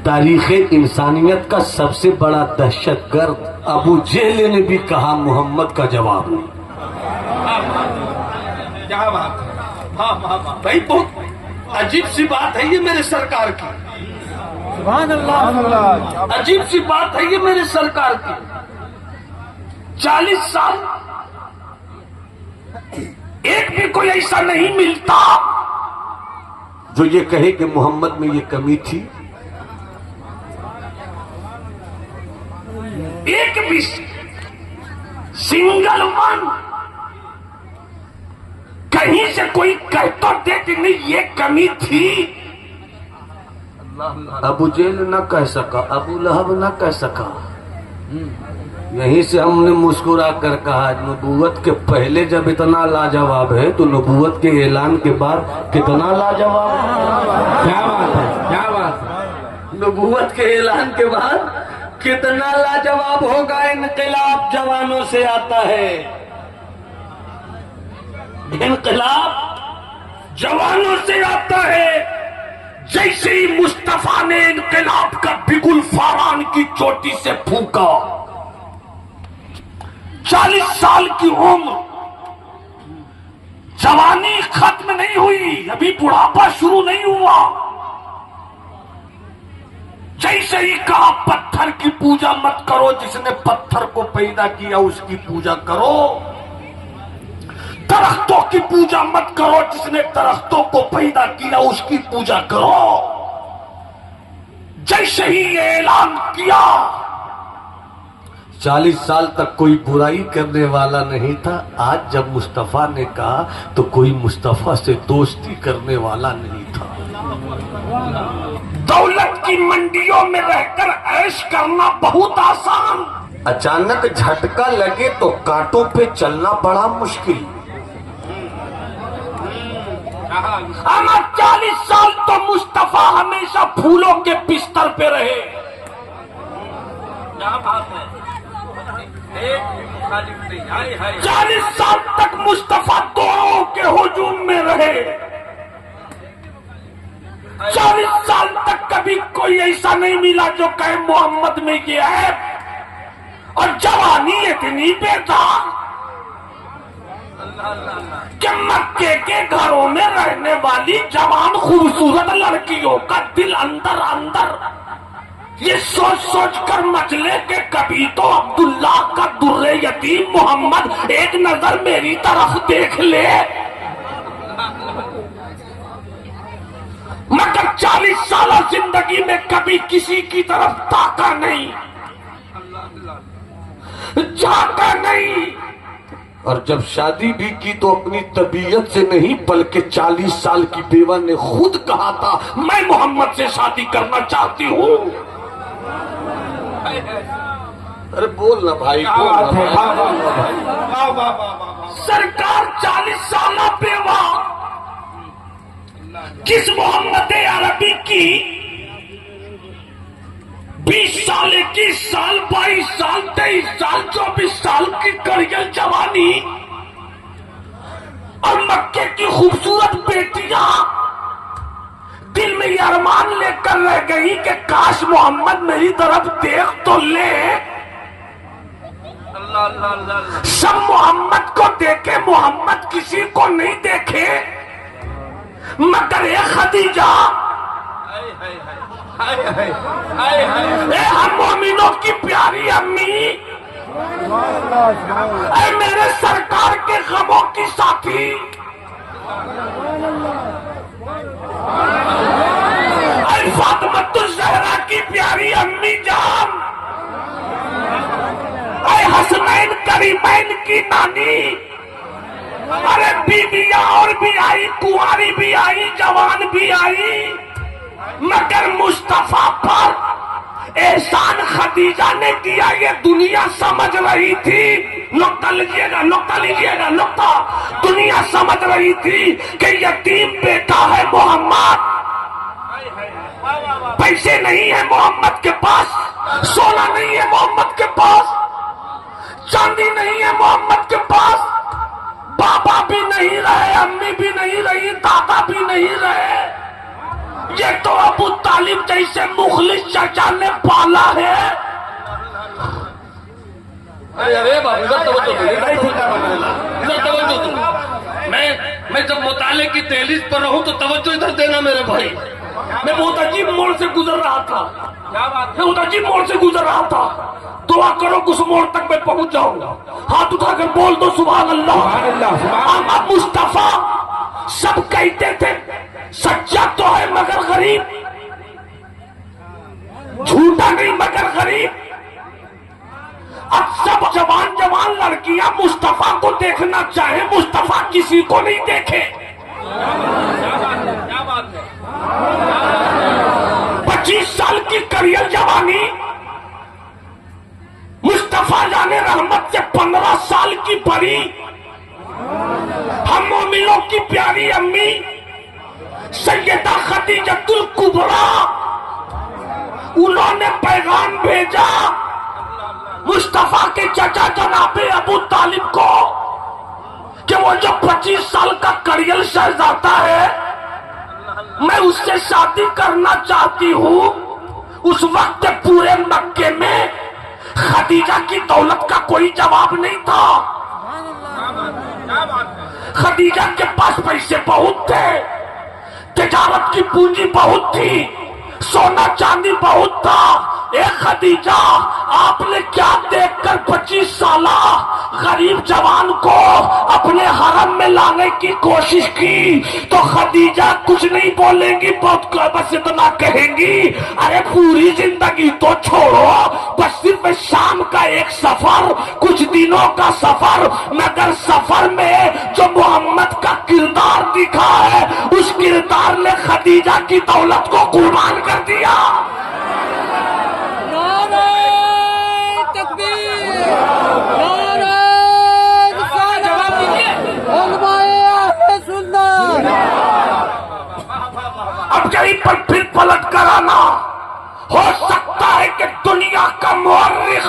تاریخ انسانیت کا سب سے بڑا دہشت گرد ابو جہل نے بھی کہا محمد کا جواب نہیں. کیا بات ہے بھائی، بہت عجیب سی بات ہے یہ میرے سرکار کی. سبحان اللہ. عجیب سی بات ہے یہ میرے سرکار کی. 40 سال ایک بھی کوئی ایسا نہیں ملتا جو یہ کہے کہ محمد میں یہ کمی تھی. ایک بھی سنگل ون کہیں سے کوئی کہہ تو دے کہ نہیں یہ کمی تھی. ابو جہل نہ کہہ سکا، ابو لہب نہ کہہ سکا. یہیں سے ہم نے مسکرا کر کہا نبوت کے پہلے جب اتنا لاجواب ہے تو نبوت کے اعلان کے بعد کتنا لاجواب ہے. کیا بات ہے، کیا بات ہے. نبوت کے اعلان کے بعد کتنا لاجواب ہوگا. انقلاب جوانوں سے آتا ہے، انقلاب جوانوں سے آتا ہے. جیسے ہی مصطفیٰ نے انقلاب کا بگل فاران کی چوٹی سے پھونکا، 40 سال کی عمر، جوانی ختم نہیں ہوئی، ابھی بڑھاپا شروع نہیں ہوا. جیسے ہی کہا پتھر کی پوجا مت کرو، جس نے پتھر کو پیدا کیا اس کی پوجا کرو. درختوں کی پوجا مت کرو، جس نے درختوں کو پیدا کیا اس کی پوجا کرو. جیسے ہی یہ اعلان کیا، 40 سال تک کوئی برائی کرنے والا نہیں تھا. آج جب مصطفیٰ نے کہا تو کوئی مصطفیٰ سے دوستی کرنے والا نہیں تھا. دولت کی منڈیوں میں رہ کر عیش کرنا بہت آسان، اچانک جھٹکا لگے تو کانٹوں پہ چلنا بڑا مشکل. اما 40 سال تو مصطفیٰ ہمیشہ پھولوں کے بستر پہ رہے. کیا بات ہے. 40 سال تک مصطفیٰ دعاؤں کے ہجوم میں رہے. 40 سال تک کبھی کوئی ایسا نہیں ملا جو کہے محمد میں یہ ہے. اور جوانی اتنی بیدار کہ مکے کے گھروں میں رہنے والی جوان خوبصورت لڑکیوں کا دل اندر اندر یہ سوچ سوچ کر مچلے کہ کبھی تو عبداللہ کا در یتیم محمد ایک نظر میری طرف دیکھ لے. مگر 40 سالہ زندگی میں کبھی کسی کی طرف تاکا نہیں، جھانکا نہیں. اور جب شادی بھی کی تو اپنی طبیعت سے نہیں بلکہ 40 سال کی بیوہ نے خود کہا تھا میں محمد سے شادی کرنا چاہتی ہوں. ارے بول نا بھائی، بول نا بھائی. سرکار 40 سالہ بیوہ کس محمد عربی کی 20 سال 21 سال 22 سال 23 سال 24 سال کی کڑیل جوانی اور مکے کی خوبصورت بیٹیاں دل میں یہ ارمان لے کر رہ گئی کہ کاش محمد میری طرف دیکھ تو لے. سب محمد کو دیکھے، محمد کسی کو نہیں دیکھے مگر اے خدیجہ، اے ہم مومنوں کی پیاری امی، اے میرے سرکار کے غموں کی ساتھی، اے فاطمۃ الزہرا کی پیاری امی جان، اے حسنین کریمین کی نانی. ارے بیویاں اور بھی آئی، کنواری بھی آئی، جوان بھی آئی، مگر مصطفیٰ پر احسان خدیجہ نے کیا یہ دنیا سمجھ رہی تھی. نقطہ لیجیے گا، نقطہ لیجیے گا، نقطہ. دنیا سمجھ رہی تھی کہ یتیم بیٹا ہے محمد، پیسے نہیں ہے محمد کے پاس، سونا نہیں ہے محمد کے پاس، چاندی نہیں ہے محمد کے پاس، بابا بھی نہیں رہے، امی بھی نہیں رہی، دادا بھی نہیں رہے. یہ تو ابو طالب جیسے مخلص چچا نے پالا ہے. ارے بابو ادھر توجہ دو، ادھر توجہ دو. میں جب مطالعے کی دہلیز پر رہوں تو توجہ ادھر دینا میرے بھائی. میں بہت عجیب موڑ سے گزر رہا تھا، میں بہت عجیب موڑ سے گزر رہا تھا. دعا کرو کہ اس موڑ تک میں پہنچ جاؤں گا. ہاتھ اٹھا کر بول دو سبحان اللہ. احمد مصطفیٰ سب کہتے تھے سچا تو ہے مگر غریب، جھوٹا نہیں مگر غریب. اب سب جوان لڑکیاں مصطفیٰ کو دیکھنا چاہیں، مصطفیٰ کسی کو نہیں دیکھے. 25 سال کی کریل جوانی، مصطفیٰ جان رحمت سے 15 سال کی بڑی، ہم مومنوں کی پیاری امی سیدہ خدیجۃ الکبریٰ، انہوں نے پیغام بھیجا مصطفیٰ کے چچا جناب ابو طالب کو کہ وہ جو 25 سال کا کریل شہزادہ ہے میں اس سے شادی کرنا چاہتی ہوں. اس وقت پورے مکے میں خدیجہ کی دولت کا کوئی جواب نہیں تھا. خدیجہ کے پاس پیسے بہت تھے، تجارت کی پونجی بہت تھی، سونا چاندی بہت تھا. اے خدیجہ آپ نے کیا دیکھ کر 25 سالہ غریب جوان کو اپنے حرم میں لانے کی کوشش کی؟ تو خدیجہ کچھ نہیں بولیں گی، بس اتنا کہیں گی ارے پوری زندگی تو چھوڑو، بس صرف شام کا ایک سفر، کچھ دنوں کا سفر، مگر سفر میں جو محمد کا کردار دکھا ہے اس کردار نے خدیجہ کی دولت کو قربان کر دیا. اب کہیں پر پھر پلٹ کر آنا، ہو سکتا ہے کہ دنیا کا مورخ،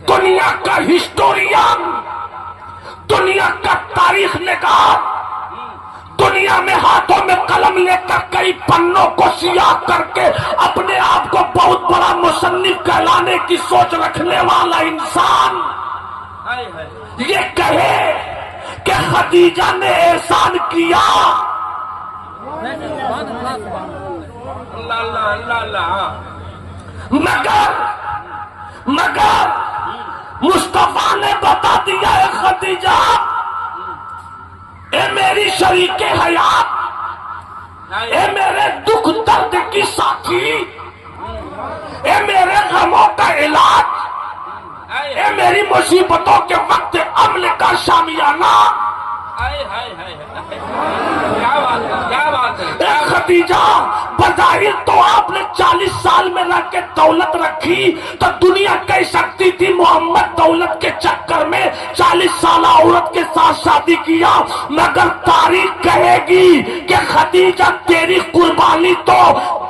دنیا کا ہسٹورین، دنیا کا تاریخ نگار دنیا میں ہاتھوں میں قلم لے کر کئی پنوں کو سیاہ کر کے اپنے آپ کو بہت بڑا مصنف کہلانے کی سوچ رکھنے والا انسان یہ کہے کہ خدیجہ نے احسان کیا، مگر مصطفیٰ نے بتا دیا ہے خدیجہ اے میری شریک حیات، اے میرے دکھ درد کی ساتھی، اے میرے غموں کا علاج، اے میری مصیبتوں کے وقت امن کا شامیانہ. اے خدیجہ بظاہر تو آپ نے 40 سال میں رہ کے دولت رکھی تو دنیا کہہ سکتی تھی محمد دولت کے چکر میں 40 سالہ عورت کے ساتھ شادی کیا، مگر تاریخ کہے گی کہ خدیجہ تیری قربانی تو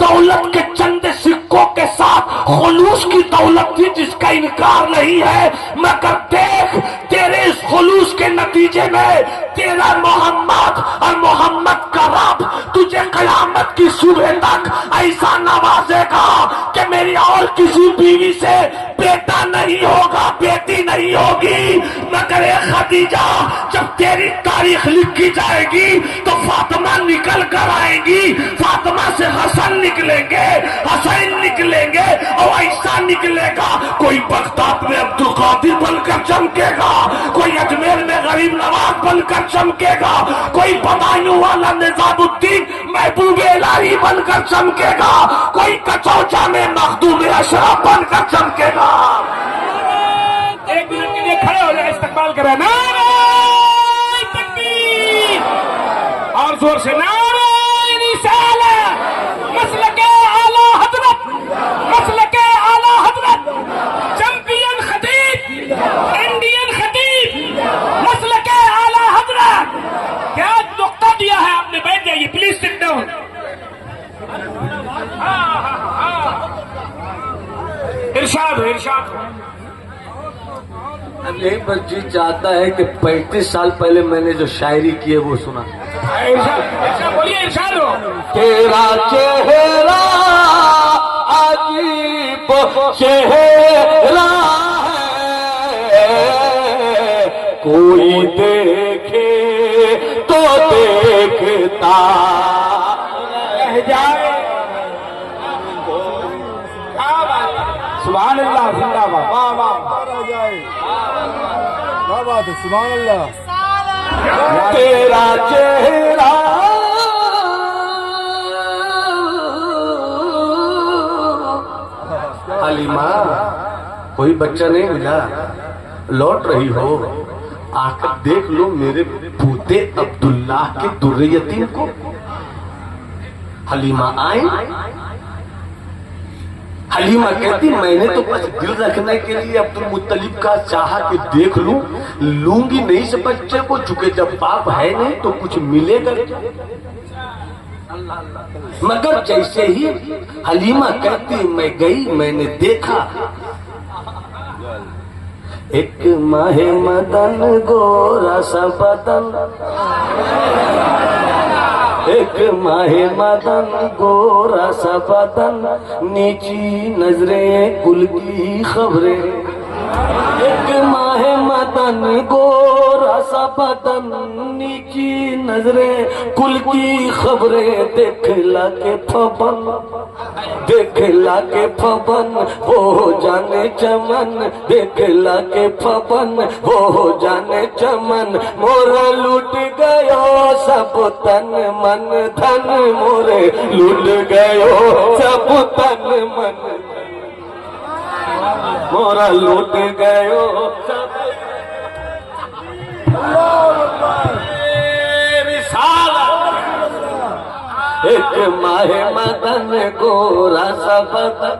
دولت کے چند سکوں کے ساتھ خلوص کی دولت تھی جس کا انکار نہیں ہے. مگر دیکھ تیرے اس خلوص کے نتیجے میں تیرا محمد اور محمد کا رب تجھے قیامت کی صبح تک ایسا نوازے گا کہ میری اور کسی بیوی سے بیٹا نہیں ہوگا، بیٹی نہیں ہوگی. مگر اے خدیجہ جب تیری تاریخ لکھی جائے گی تو فاطمہ نکل کر آئے گی، فاطمہ سے حسن نکلیں گے، حسین نکلیں گے، اور ایسا نکلے گا کوئی بغداد میں عبد القادر بن کر چمکے گا، کوئی اجمیر میں غریب نواز بن کر چمکے گا، کوئی بدایوں والا نظام الدین محبوب الہی بن کر چمکے گا، کوئی کچوچا میں مخدوم اشرف بن کر چمکے گا. ایک منٹ کے لیے کھڑے ہو جائے، استقبال کریں. نعرہ تکبیر اور زور سے نعرہ رسالت، مسلک اعلی حضرت، مسلک اعلی حضرت، چمپئن خطیب، انڈین خطیب، مسلک اعلی حضرت. کیا نقطہ دیا ہے آپ نے؟ بیٹھ جائیے پلیز، سٹ ڈاؤن. ارشاد ہو، ارشاد ہو. اب یہی پر جی چاہتا ہے کہ 35 سال پہلے میں نے جو شاعری کی ہے وہ سنا. ایسا بولیے ارشاد ہو. تیرا چہرہ عجیب چہرہ ہے کوئی دیکھے تو دیکھتا رہ جائے. سبحان اللہ زندہ باد. واہ واہ. کیا بات ہے، سبحان اللہ. تیرا چہرہ حلیمہ کوئی بچہ نہیں ملا، لوٹ رہی ہو، آ کر دیکھ لو میرے پوتے عبداللہ کے در یتیم کو. حلیمہ آئے. حلیمہ کہتی میں نے تو بس دل رکھنے کے لیے عبد المطلب کا چاہا کہ دیکھ لوں گی نہیں اس بچے کو، چونکہ جب باپ ہے نہیں تو کچھ ملے گا. مگر جیسے ہی حلیمہ کہتی میں گئی میں نے دیکھا ایک ماہ مدن گورا سا بدن، ایک ماہ مدن گورا سا بدن، نیچی نظریں کل کی خبریں. ایک ماہ مدن گورا سا بدن، نیچی نظریں کل کی خبریں، دیکھلا کے پھبن، دیکھلا کے پھبن وہ جانے چمن، دیکھلا کے پھبن وہ جانے چمن. مورا لوٹ گیو سب تن من دھن، مورے لوٹ گیو سب تن من، مورا لوٹ گیو سب. ایک ماہ مدن گورا سا بدن،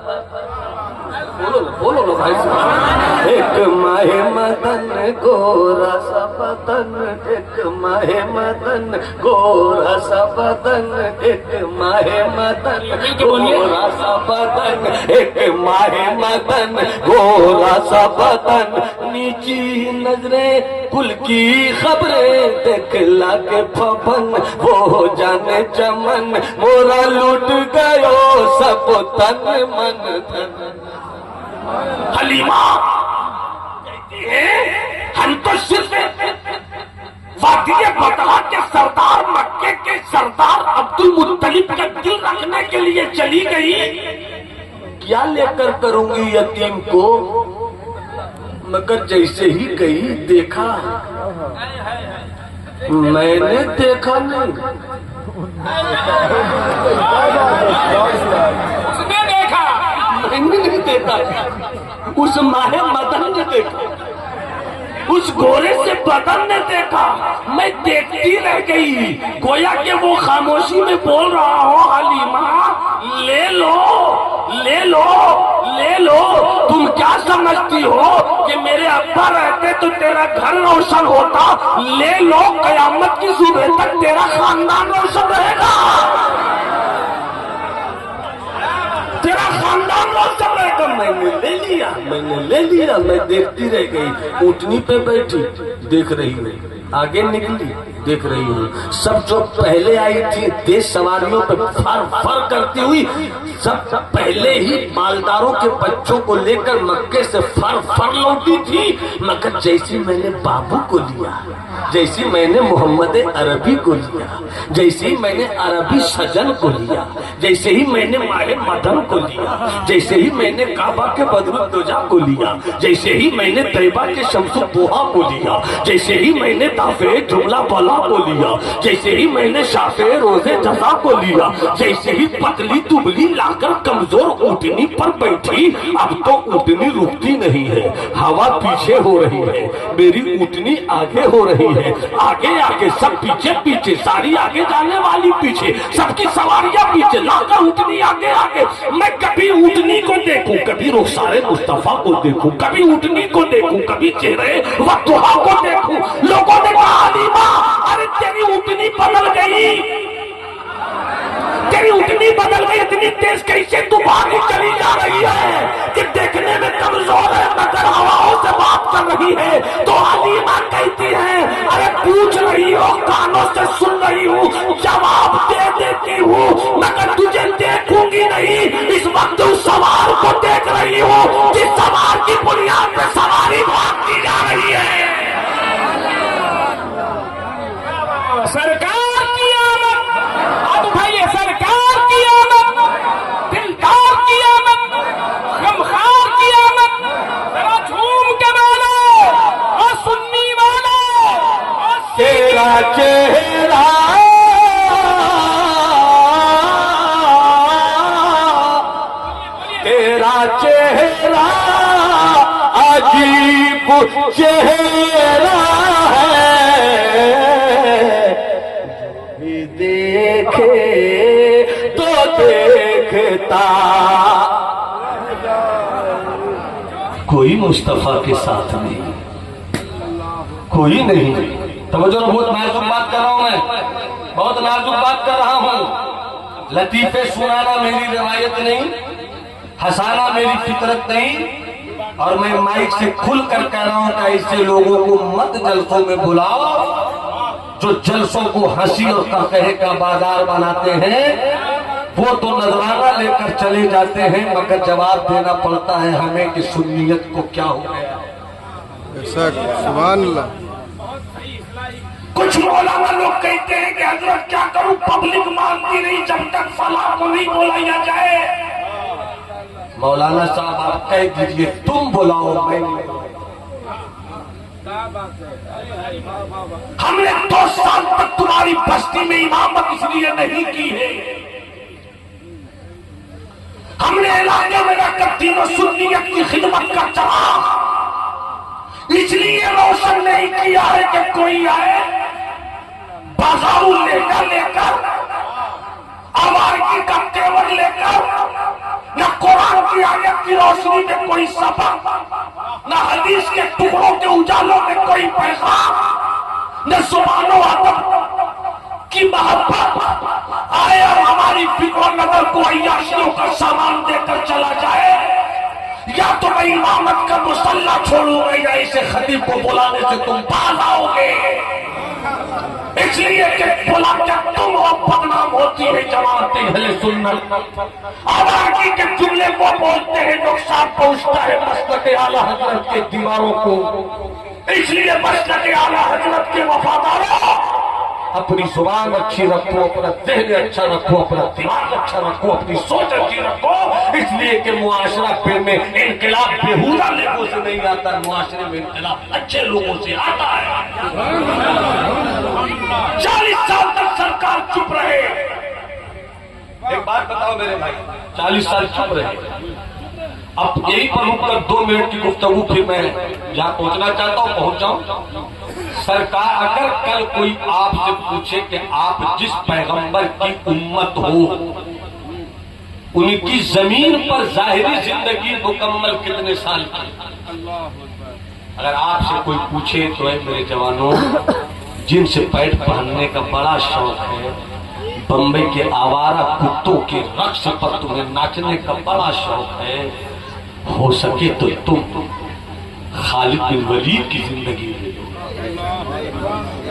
بولو نا بھائی صاحب. ایک ماہ مدن گورا سا بدن، ایک ماہ مدن گورا سا بدن، ایک ماہ مدن گورا سا بدن، ایک ماہ مدن گورا سا بدن، نیچی نظریں کل کی خبریں، دیکھلا کے پھبن وہ جانے چمن، مورا لوٹ گیو سب تن من دھن. حلیمہ کہتی ہے ہم تو صرف وادی بطحا کے سردار، مکے کے سردار عبد المطلب کا دل رکھنے کے لیے چلی گئی. کیا لے کر کروں گی یتیم کو، مگر جیسے ہی گئی دیکھا میں نے دیکھا نہیں، اس نے دیکھا، میں نے نہیں دیکھا. اس ماہ مدن نے دیکھا، اس گورے سے بدن نے دیکھا. میں دیکھتی رہ گئی گویا کہ وہ خاموشی میں بول رہا ہو حلیمہ لے لو لے لو لے لو. تم کیا سمجھتی ہو کہ میرے ابا رہتے تو تیرا گھر روشن ہوتا؟ لے لو، قیامت کی صبح تک تیرا خاندان روشن رہے گا، تیرا خاندان روشن رہے گا. میں نے لے لیا، میں نے لے لیا. میں دیکھتی رہ گئی، اونٹنی پہ بیٹھی دیکھ رہی ہوں، آگے نکلی دیکھ رہی ہوں. سب جو پہلے آئی تھی تیز سواریوں پہ فر فر کرتی ہوئی، سب پہلے ہی مالداروں کے بچوں کو لے کر مکے سے فر فر لوٹی تھی. مگر جیسی میں نے بابو کو لیا، جیسی میں نے محمد عربی کو لیا، جیسے ہی میں نے عربی سجن کو لیا، جیسے ہی میں نے ماہ مدن کو لیا، جیسے ہی میں نے کعبہ کے بدر الدجا کو لیا، جیسے ہی میں نے طیبہ کے شمس الضحا کو لیا، جیسے ہی میں نے دافع جملہ بلا کو لیا، جیسے ہی میں نے شافع روزے جزا کو لیا، جیسے ہی پتلی دبلی لا کر کمزور اونٹنی پر بیٹھی. اب تو اونٹنی رکتی نہیں ہے، ہوا پیچھے ہو رہی ہے، میری اونٹنی آگے ہو رہی ہے، آگے آگے سب پیچھے پیچھے، ساری آگے جانے والی پیچھے، سب کی سواریاں پیچھے، لا کر اونٹنی آگے آگے. میں کبھی اونٹنی کو دیکھوں، کبھی رخسار مصطفیٰ کو دیکھوں، کبھی اونٹنی کو دیکھوں، کبھی چہرے وضحا کو دیکھوں. لوگوں نے کہا حلیمہ ارے تیری اونٹنی بدل گئی، تیری اونٹنی بدل گئی، اتنی تیز کیسے تو بھاگی چلی جا رہی ہے کہ دیکھنے میں کمزور ہے مگر ہواؤں سے بات کر رہی ہے. تو حلیمہ کہتی ہے ارے پوچھ رہی ہو، کانوں سے سن رہی ہوں، ہوں مگر تجھے دیکھوں گی نہیں. اس وقت اس سوار کو دیکھ رہی ہوں جس سوار کی بنیاد پہ سواری بھاگتی جا رہی ہے. سرکار کی آمد. اب بھائی سرکار کی آمد, دلدار کی آمد, غمخوار کی آمد. ذرا جھوم کے بولو اور سنی والو تیرا چہرہ تیرا چہرہ عجیب چہرہ ہے, بھی دیکھے تو دیکھتا. کوئی مصطفیٰ کے ساتھ نہیں, کوئی نہیں. توجہ, بہت نازک بات کر رہا ہوں میں, بہت نازک بات کر رہا ہوں. لطیفے سنانا میری روایت نہیں, ہنسانا میری فطرت نہیں, اور میں مائک سے کھل کر کہہ رہا ہوں کہ ایسے لوگوں کو مت جلسوں میں بلاؤ جو جلسوں کو ہنسی اور قہقہے کا بازار بناتے ہیں. وہ تو نذرانہ لے کر چلے جاتے ہیں مگر جواب دینا پڑتا ہے ہمیں کہ سنیت کو کیا ہو گیا. سبحان اللہ. کچھ مولانا لوگ کہتے ہیں کہ حضرت کیا کروں, پبلک مانتی نہیں جب تک فلاں کو نہیں بلایا جائے. مولانا صاحب آپ کہہ دیجئے تم بلاؤ, میں نہیں. ہم نے 2 سال تک تمہاری بستی میں امامت اس لیے نہیں کی ہے, ہم نے علاقے میں رہ کر دین و سنیت کی خدمت کا چراغ اس لیے روشن نہیں کیا ہے کہ کوئی آئے بازارو لے کر آوارگی کا تیور لے کر, نہ قرآن کی آیت کی روشنی میں کوئی سبق, نہ حدیث کے ٹکڑوں کے اجالوں میں کوئی پیغام, نہ زبان و ادب کی محبت آئے اور ہماری فکر و نظر کو عیاشیوں کا سامان دے کر چلا جائے. یا تو میں امامت کا مسلح چھوڑوں گا یا اسے خطیب کو بلانے سے تم باز آؤ گے, اس لیے کہ بلا کیا تم اور بدنام ہوتی ہے جماعت اہل سنت. آوارگی کے جملے کو بولتے ہیں, نقصان پہنچتا ہے مسلک اعلیٰ حضرت کے دیواروں کو. اس لیے مسلک اعلیٰ حضرت کے وفاداروں اپنی زبان اچھی رکھو, اپنا ذہن اچھا رکھو, اپنا دماغ اچھا رکھو, اپنی سوچ اچھی رکھو, اس لیے کہ معاشرہ پھر میں انقلاب بےہودہ لوگوں سے نہیں آتا, معاشرے میں انقلاب اچھے لوگوں سے آتا ہے. 40 سال تک سرکار چپ رہے. ایک بات بتاؤ میرے بھائی, 40 سال چپ رہے. اب یہی پر رک کر 2 منٹ کی گفتگو پھر میں جہاں پہنچنا چاہتا ہوں پہنچ جاؤں. سرکار اگر کل کوئی آپ سے پوچھے کہ آپ جس پیغمبر کی امت ہو ان کی زمین پر ظاہری زندگی مکمل کتنے سال کی, اگر آپ سے کوئی پوچھے تو اے میرے جوانوں, جن سے پیٹ پہننے کا بڑا شوق ہے, بمبئی کے آوارہ کتوں کے رقص پر تمہیں ناچنے کا بڑا شوق ہے, ہو سکے تو تم خالد بن ولید کی زندگی لے لو,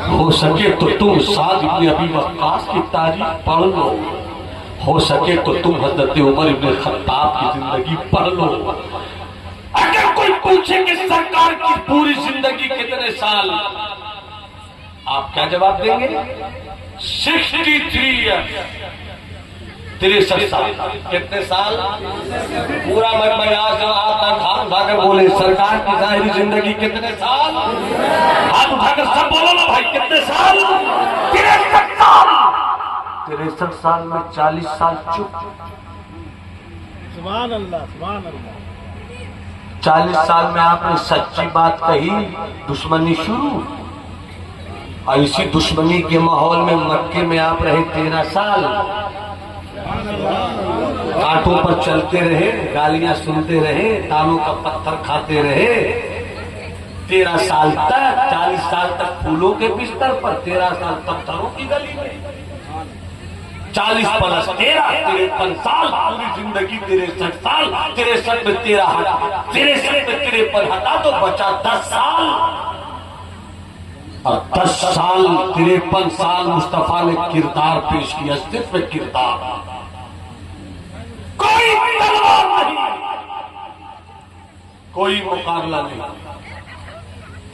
ہو سکے تو تم سعد بن ابی وقاص کی تاریخ پڑھ لو, ہو سکے تو تم حضرت عمر بن خطاب کی زندگی پڑھ لو. اگر کوئی پوچھے کہ سرکار کی پوری زندگی کتنے سال, آپ کیا جواب دیں گے؟ 63 سال. کتنے سال پورا میں آج آتا ہاتھ اٹھا کر بولے سرکار کی ظاہری زندگی کتنے سال, ہاتھ اٹھا کر سب بولو نا بھائی کتنے سال. 63 سال. 63 سال میں 40 سال چپ. سبحان اللہ, سبحان اللہ. 40 سال میں آپ نے سچی بات کہی, دشمنی شروع, اور اسی دشمنی کے ماحول میں مکے میں آپ رہے 13 سال. کانٹوں پر چلتے رہے, گالیاں سنتے رہے, تانوں کا پتھر کھاتے رہے 13 سال تک. 40 سال تک پھولوں کے بستر پر, 13 سال پتھروں کی گلی میں. 40 پلس 13 53 سال, پوری زندگی 63 سال. 63 میں 13 63 میں 53 ہٹا تو بچا 10 سال. اور 10 سال 53 سال مصطفیٰ نے کردار پیش کیا، صرف کردار، کوئی تلوار نہیں، کوئی مقابلہ نہیں۔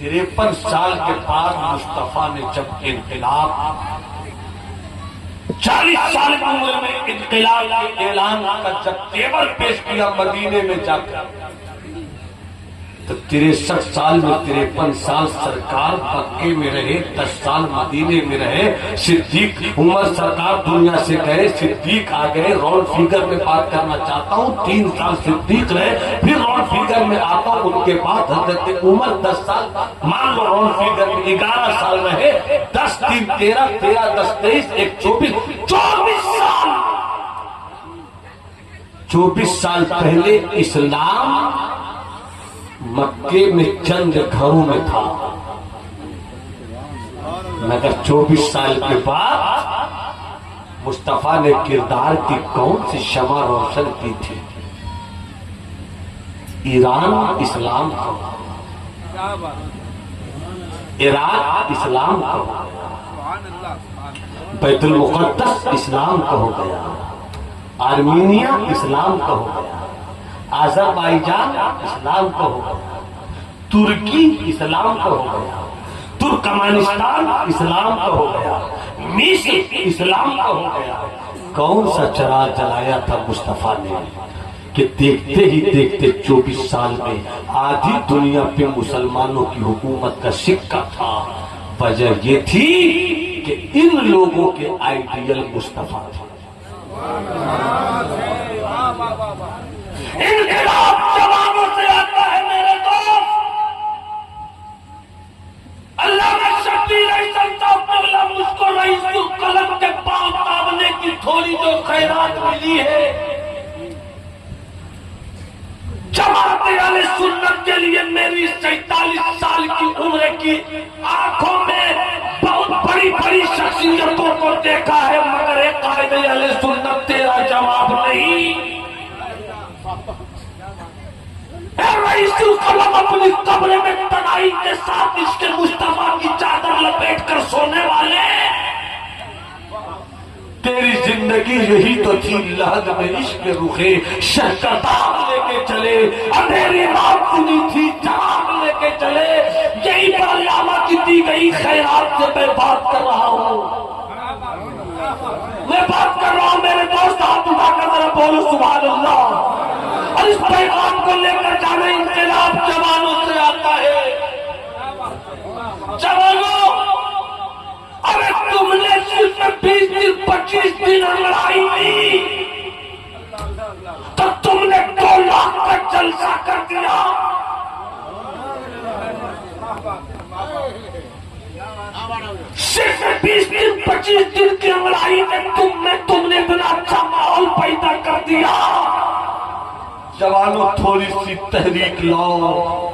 53 سال کے بعد مصطفیٰ نے جب انقلاب 40 سال کی عمر میں انقلاب کے اعلان کا جب تیور پیش کیا مدینے میں جا کر، تو 63 سال میں 53 سال سرکار مکے میں رہے، 10 سال مدینے میں رہے۔ صدیق عمر سرکار دنیا سے گئے، صدیق آ گئے۔ راؤنڈ فیگر میں بات کرنا چاہتا ہوں، 3 سال صدیق رہے، پھر راؤنڈ فیگر میں آتا ہوں، ان کے بعد حضرت عمر 10 سال، مان لو راؤنڈ فیگر میں 11 سال رہے، 10 3 13 13 10 23 1 24 سال، 24 سال پہلے اسلام مکے میں چند گھروں میں تھا، مگر 24 سال کے بعد مصطفیٰ نے کردار کی کون سی شمع روشن کی تھی؟ ایران اسلام کا، عراق اسلام کا، بیت المقدس اسلام کا ہو گیا، آرمینیا اسلام کا ہو گیا، آذربائیجان اسلام کا ہو گیا، ترکی اسلام کا ہو گیا، ترکمانستان اسلام کا ہو گیا، مصر اسلام کا ہو گیا۔ کون سا چراغ جلایا تھا مصطفیٰ نے کہ دیکھتے ہی دیکھتے 24 سال میں آدھی دنیا پہ مسلمانوں کی حکومت کا سکہ تھا۔ وجہ یہ تھی کہ ان لوگوں کے آئیڈیل مصطفیٰ تھے۔ انقلاب جوانوں سے آتا ہے میرے دوست۔ اللہ نے شبیر مجھ کو رئیس القلم کے پاؤں تابنے کی تھوڑی جو خیرات ملی ہے، جماعت اہل سنت کے لیے میری 47 سال کی عمر کی آنکھوں میں بہت بڑی بڑی شخصیتوں کو دیکھا ہے، مگر ایک قائد اہل سنت تیرا جواب نہیں۔ رئیس القلم اپنی قبر میں تنہائی کے ساتھ اس کے مصطفیٰ کی چادر لپیٹ کر سونے والے، تیری زندگی یہی تو تھی، لحد میں عشق رخے شہکردار لے کے چلے، اندھیری رات سنی تھی چراغ لے کے چلے، یہی پر علامہ کی دی گئی خیرات سے میں بات کر رہا ہوں، میں بات کر رہا ہوں میرے دوست، ہاتھ اٹھا کر ذرا بولو سبحان اللہ۔ اور اس پیغام کو لے کر جانا انقلاب جوانوں سے آتا ہے۔ جوانوں، ارے تم نے صرف 20 دن 25 دن لڑائی دی تو تم نے 2 لاکھ کا جلسہ کر دیا۔ صرف 20 دن 25 دن کی لڑائی میں تم نے اتنا اچھا ماحول پیدا کر دیا۔ جوانوں تھوڑی سی تحریک لاؤ۔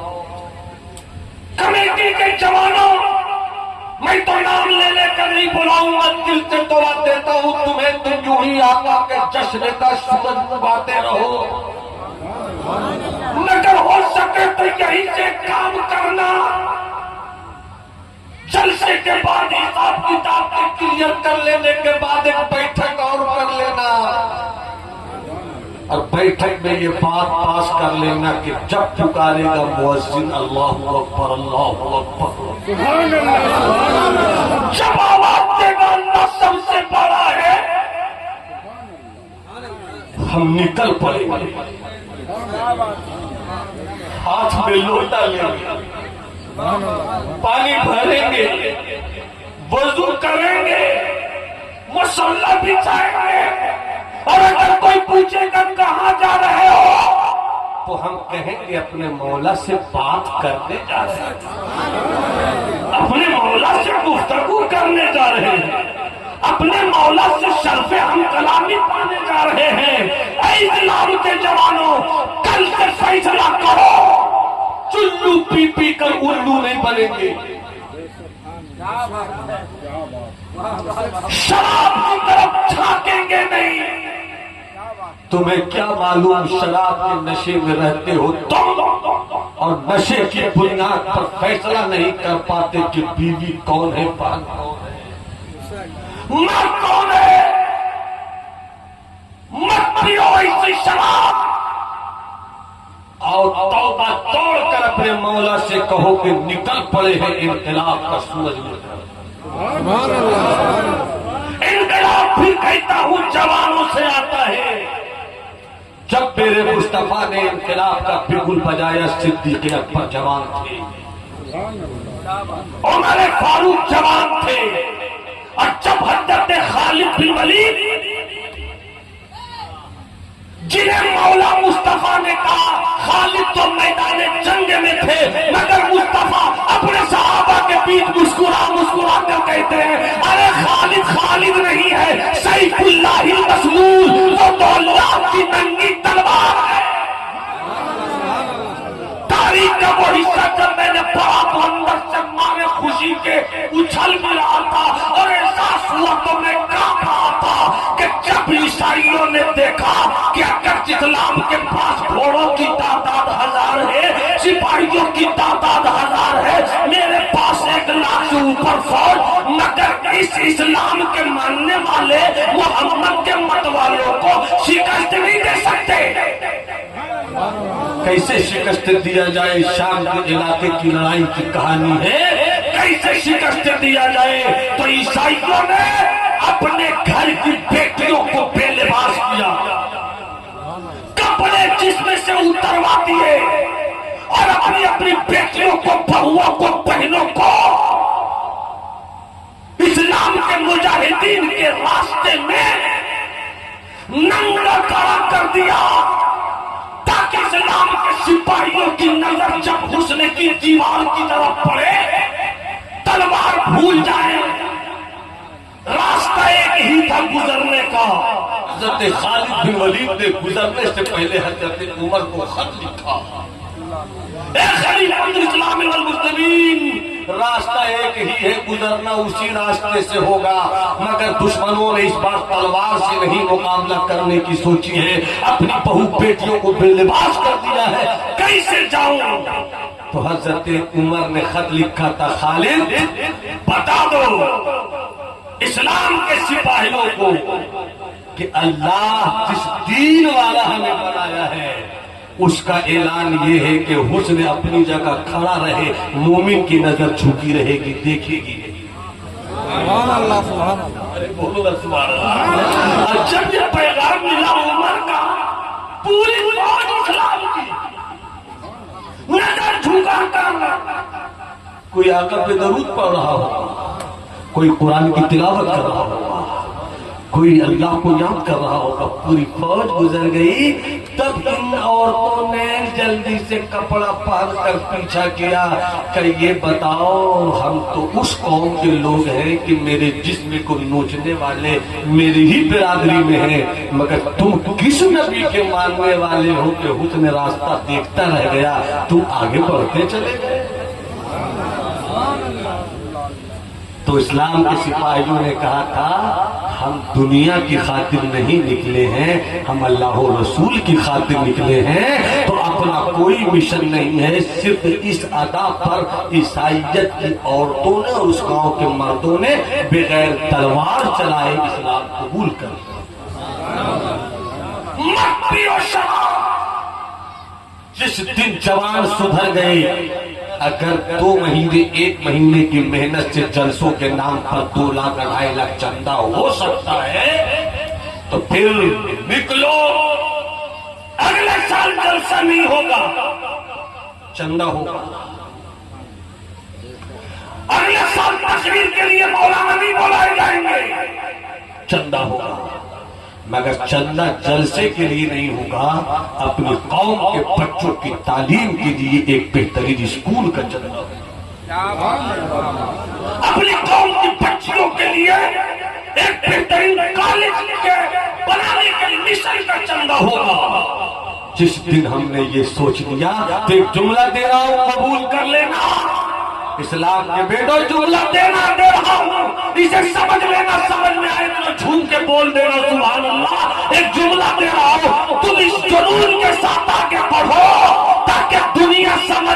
کمیٹی کے جوانوں، میں تو نام لے لے کر نہیں بلاؤں گا، دل سے دعا دیتا ہوں تمہیں، تم یوں ہی آقا کے جشن کا سورج اگاتے رہو، مگر ہو سکے تو یہیں سے کام کرنا، جلسے کے بعد حساب کتاب کے کلیئر کر لینے کے بعد ایک بیٹھک اور کر لینا، اور بیٹھک میں یہ بات پاس کر لینا کہ جب پکارے گا مؤذن اللہ اکبر اللہ اکبر، جب آواز دے گا اللہ سب سے بڑا ہے، ہم نکل پڑیں گے، ہاتھ میں لوٹا لیں گے، پانی بھریں گے، وضو کریں گے، مصلی بچھائیں گے، اور اگر کوئی پوچھے گا کہاں جا رہے ہو تو ہم کہیں گے اپنے مولا سے بات کرنے جا رہے ہیں، اپنے مولا سے گفتگو کرنے جا رہے ہیں، اپنے مولا سے شرف ہم کلامی پانے جا رہے ہیں۔ اے اسلام کے جوانوں، کل سے فیصلہ کرو، چلو پی پی کر الو نہیں بنیں گے، شراب کی طرف جھانکیں گے نہیں۔ تمہیں کیا معلوم شراب کے نشے میں رہتے ہو تم، اور نشے کی بنیاد پر فیصلہ نہیں کر پاتے کہ بیوی کون ہے، بہن کون ہے، مرد کون ہے؟ مت پیو ایسی شراب، اور توبہ توڑ کر اپنے مولا سے کہو کہ نکل پڑے ہیں انقلاب کا سورج میں۔ سبحان اللہ، انقلاب بھی کہتا ہوں جوانوں سے آتا ہے۔ جب میرے مصطفیٰ نے انقلاب کا بگل بجایا صدیق اکبر جوان تھے، عمر فاروق جوان تھے، اور جب حضرت خالد بن ولید جنہیں مولا مصطفیٰ نے کہا، خالد تو میدان جنگ میں تھے مگر مصطفیٰ اپنے صحابہ کے بیچ مسکرا مسکرا کر کہتے ہیں ارے خالد خالد نہیں ہے، سیف اللہ المسلول، وہ تو اللہ کی ننگی تلوار ہے۔ تاریخ کا وہ حصہ جب میں نے پڑھا تو اندر سے مارے خوشی کے اچھل بھی رہا تھا اور احساس ہوا تو میں کانپ رہا تھا کہ جب عیسائیوں نے دیکھا کہ اگر اسلام کے پاس گھوڑوں کی تعداد 1000 ہے، سپاہیوں کی تعداد 1000 ہے، میرے پاس 1 لاکھ سے اوپر فوج، مگر اس اسلام کے ماننے والے محمد کے مت والوں کو شکست نہیں دے سکتے۔ کیسے شکست دیا جائے؟ شام کے علاقے کی لڑائی کی کہانی ہے۔ کیسے شکست دیا جائے؟ تو عیسائیوں نے اپنے گھر کی بیٹیوں کو بے لباس کیا، کپڑے جسم سے اتروا دیے، اور اپنی اپنی بیٹیوں کو، بہوؤں کو، بہنوں کو اسلام کے مجاہدین کے راستے میں ننگا کھڑا کر دیا، تاکہ اسلام کے سپاہیوں کی نظر جب حسن کی دیوار کی طرف پڑے تلوار بھول جائے۔ راستہ ایک ہی تھا گزرنے کا۔ حضرت خالد بن ولید نے گزرنے سے پہلے حضرت عمر کو خط لکھا، اے خلیفۃ الاسلام والمسلمین، راستہ ایک ہی ہے، گزرنا اسی راستے سے ہوگا، مگر دشمنوں نے اس بار تلوار سے نہیں مقابلہ کرنے کی سوچی ہے، اپنی بہو بیٹیوں کو بے لباس کر دیا ہے، کیسے جاؤں؟ تو حضرت عمر نے خط لکھا تھا، خالد بتا دو اسلام کے سپاہیوں کو کہ اللہ جس دین والا ہمیں بنایا ہے اس کا اعلان یہ ہے کہ حسن اپنی جگہ کھڑا رہے، مومن کی نظر جھکی رہے گی، دیکھے گی نہیں۔ سبحان اللہ، سبحان اللہ، ارے بولو نا سبحان اللہ۔ اور جب یہ پیغام ملا عمر کا، پوری فوج اسلام کی نظر جھکا کر، کوئی آقا پہ درود پڑھ رہا ہوگا، کوئی قرآن کی تلاوت کر رہا ہوگا، کوئی اللہ کو یاد کر رہا ہوگا، پوری فوج گزر گئی، تب ان عورتوں نے جلدی سے کپڑا پہن کر پیچھا کیا کہ یہ بتاؤ ہم تو اس قوم کے لوگ ہیں کہ میرے جسم کو نوچنے والے میری ہی برادری میں ہیں، مگر تم کس نبی کے ماننے والے ہو کہ حسن راستہ دیکھتا رہ گیا، تم آگے بڑھتے چلے گئے۔ تو اسلام کے سپاہیوں نے کہا تھا ہم دنیا کی خاطر نہیں نکلے ہیں، ہم اللہ و رسول کی خاطر نکلے ہیں، تو اپنا کوئی مشن نہیں ہے، صرف اس ادا پر عیسائیت کی عورتوں نے اور اس گاؤں کے مردوں نے بغیر تلوار چلائے اسلام قبول کر مت پیو شراب۔ جس دن جوان سدھر گئے، اگر 2 مہینے 1 مہینے کی محنت سے جلسوں کے نام پر 2 لاکھ 2.5 لاکھ چندہ ہو سکتا ہے تو پھر نکلو، اگلے سال جلسہ نہیں ہوگا، چندہ ہوگا، اگلے سال تقریر کے لیے مولانا نہیں بلائے جائیں گے، چندہ ہوگا، مگر چندہ جلسے کے لیے نہیں ہوگا، اپنی قوم کے بچوں کی تعلیم کے لیے ایک بہترین اسکول کا چندہ ہوگا، اپنی قوم کی بچیوں کے لیے ایک بہترین کالج کے بنانے کے لیے مشن کا چندہ ہوگا۔ جس دن ہم نے یہ سوچ لیا تو ایک جملہ دے رہا ہوں، قبول کر لینا، اسلام کے بیٹوں جملہ دینا دے رہا ہوں، اسے سمجھ لینا، سمجھ میں آئے تو جھوم کے بول دینا سبحان اللہ۔ ایک جملہ دے رہا ہوں، تم اس جنون کے ساتھ آگے بڑھو تاکہ دنیا سمجھ